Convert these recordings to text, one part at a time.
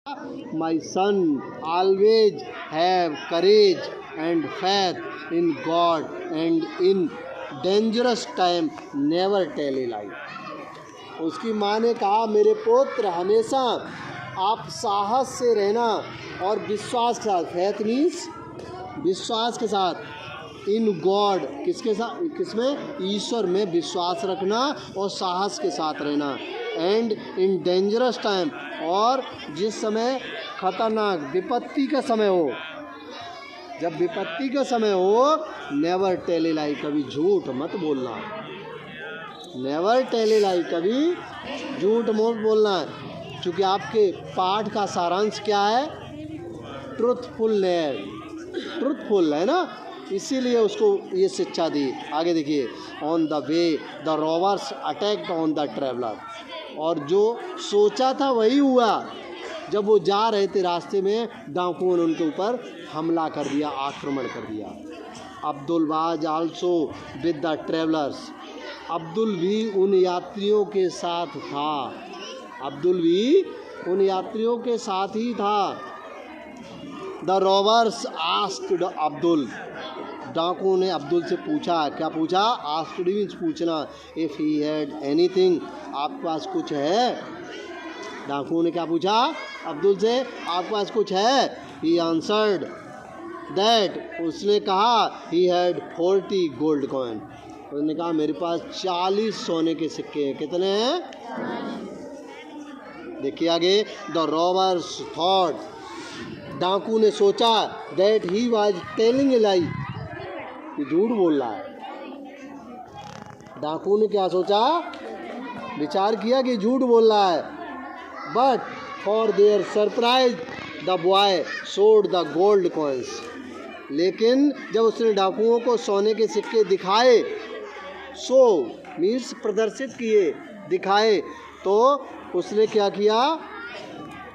My son, always have courage and faith in God, and in dangerous time never tell a lie. उसकी माँ ने कहा, मेरे पुत्र हमेशा आप साहस से रहना और विश्वास के साथ, फैथ मीन्स विश्वास के साथ, इन गॉड किसके साथ, किसमें, ईश्वर में विश्वास रखना और साहस के साथ रहना, एंड इन डेंजरस टाइम, और जिस समय खतरनाक विपत्ति का समय हो, जब विपत्ति का समय हो, नेवर टेल ए लाई, कभी झूठ मत बोलना, नेवर टेल ए लाई, कभी झूठ मत बोलना, क्योंकि आपके पाठ का सारांश क्या है, ट्रुथफुलनेस, ट्रुथफुल है ना, इसीलिए उसको ये शिक्षा दी। आगे देखिए, on the way the robbers attacked on the traveller, और जो सोचा था वही हुआ, जब वो जा रहे थे रास्ते में डाकुओं ने उनके ऊपर हमला कर दिया, आक्रमण कर दिया। Abdul was also with the travellers, Abdul भी उन यात्रियों के साथ था, अब्दुल भी उन यात्रियों के साथ ही था। द रॉबर्स आस्क्ड अब्दुल, डाकुओं ने अब्दुल से पूछा, क्या पूछा, आस्क्ड मीन्स पूछना, इफ़ ही हैड एनीथिंग, आपके पास कुछ है, डाकुओं ने क्या पूछा अब्दुल से, आपके पास कुछ है, ही आंसर्ड दैट, उसने कहा, ही हैड 40 गोल्ड कॉइन, उसने कहा मेरे पास 40 सोने के सिक्के हैं। कितने हैं, देखिए आगे, द रॉबर्स थॉट, डाकू ने सोचा, that he was telling a lie, कि झूठ बोल रहा है। डाकू ने क्या सोचा, विचार किया कि झूठ बोल रहा है। But for their surprise the boy showed the gold coins, लेकिन जब उसने डाकुओं को सोने के सिक्के दिखाए, शो मीन्स प्रदर्शित किए, दिखाए, तो उसने क्या किया,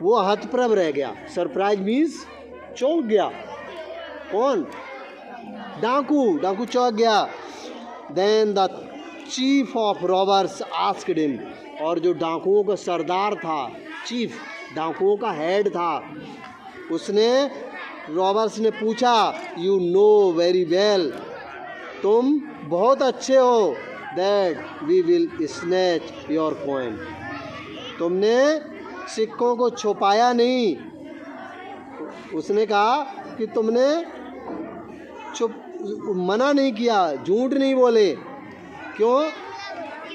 वो हतप्रभ रह गया। सरप्राइज मीन्स चौंक गया, कौन, डाकू, डाकू चौंक गया। Then the chief of robbers asked him, और जो डाकुओं का सरदार था, चीफ, डाकुओं का हेड था, उसने, रॉबर्स ने पूछा, यू नो वेरी वेल, तुम बहुत अच्छे हो, that we will snatch your coin, तुमने सिक्कों को छुपाया नहीं, उसने कहा कि तुमने मना नहीं किया, झूठ नहीं बोले, क्यों,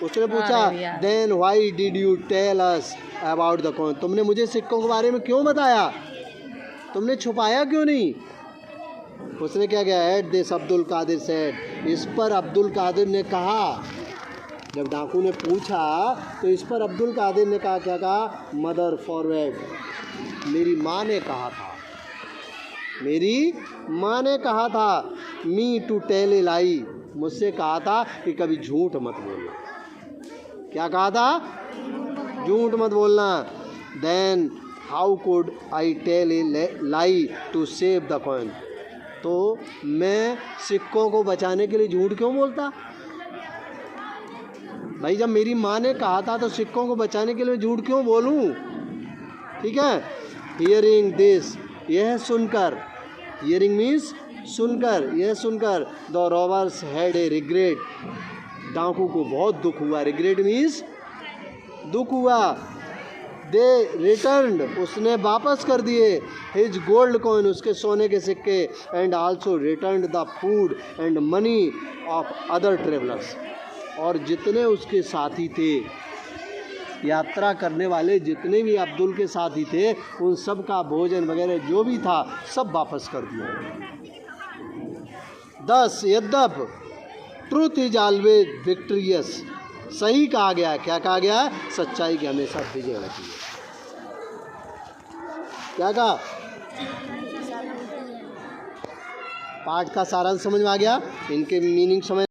उसने पूछा, then why did you tell us about the coin, तुमने मुझे सिक्कों के बारे में क्यों बताया, तुमने छुपाया क्यों नहीं। उसने क्या किया, at this Abdul Qadir said, इस पर अब्दुल कादिर ने कहा, जब डाकू ने पूछा तो इस पर अब्दुल कादिर ने कहा, क्या कहा, मदर फॉरवर्ड, मेरी माँ ने कहा था, मेरी माँ ने कहा था, मी टू टेल ए लाई, मुझसे कहा था कि कभी झूठ मत बोलना, क्या कहा था, झूठ मत बोलना। Then how could I tell a lie to save the coin, तो मैं सिक्कों को बचाने के लिए झूठ क्यों बोलता, भाई जब मेरी माँ ने कहा था तो सिक्कों को बचाने के लिए झूठ क्यों बोलूं, ठीक है। हियरिंग दिस, यह सुनकर, हियरिंग मीन्स सुनकर, यह सुनकर, the robbers had a regret, डाकू को बहुत दुख हुआ, रिग्रेट मीन्स दुख हुआ। दे रिटर्न्ड, उसने वापस कर दिए, हिज गोल्ड कॉइन, उसके सोने के सिक्के, and also returned the food and money of other travellers, और जितने उसके साथी थे, यात्रा करने वाले जितने भी अब्दुल के साथी थे, उन सब का भोजन वगैरह जो भी था सब वापस कर दिया। 10 यद्यप ट्रूथ इज ऑलवेज विक्ट्रियस, सही कहा गया, क्या कहा गया, सच्चाई की हमेशा विजय रहती है। क्या कहा, पाठ का सारांश समझ में आ गया, इनके मीनिंग समझ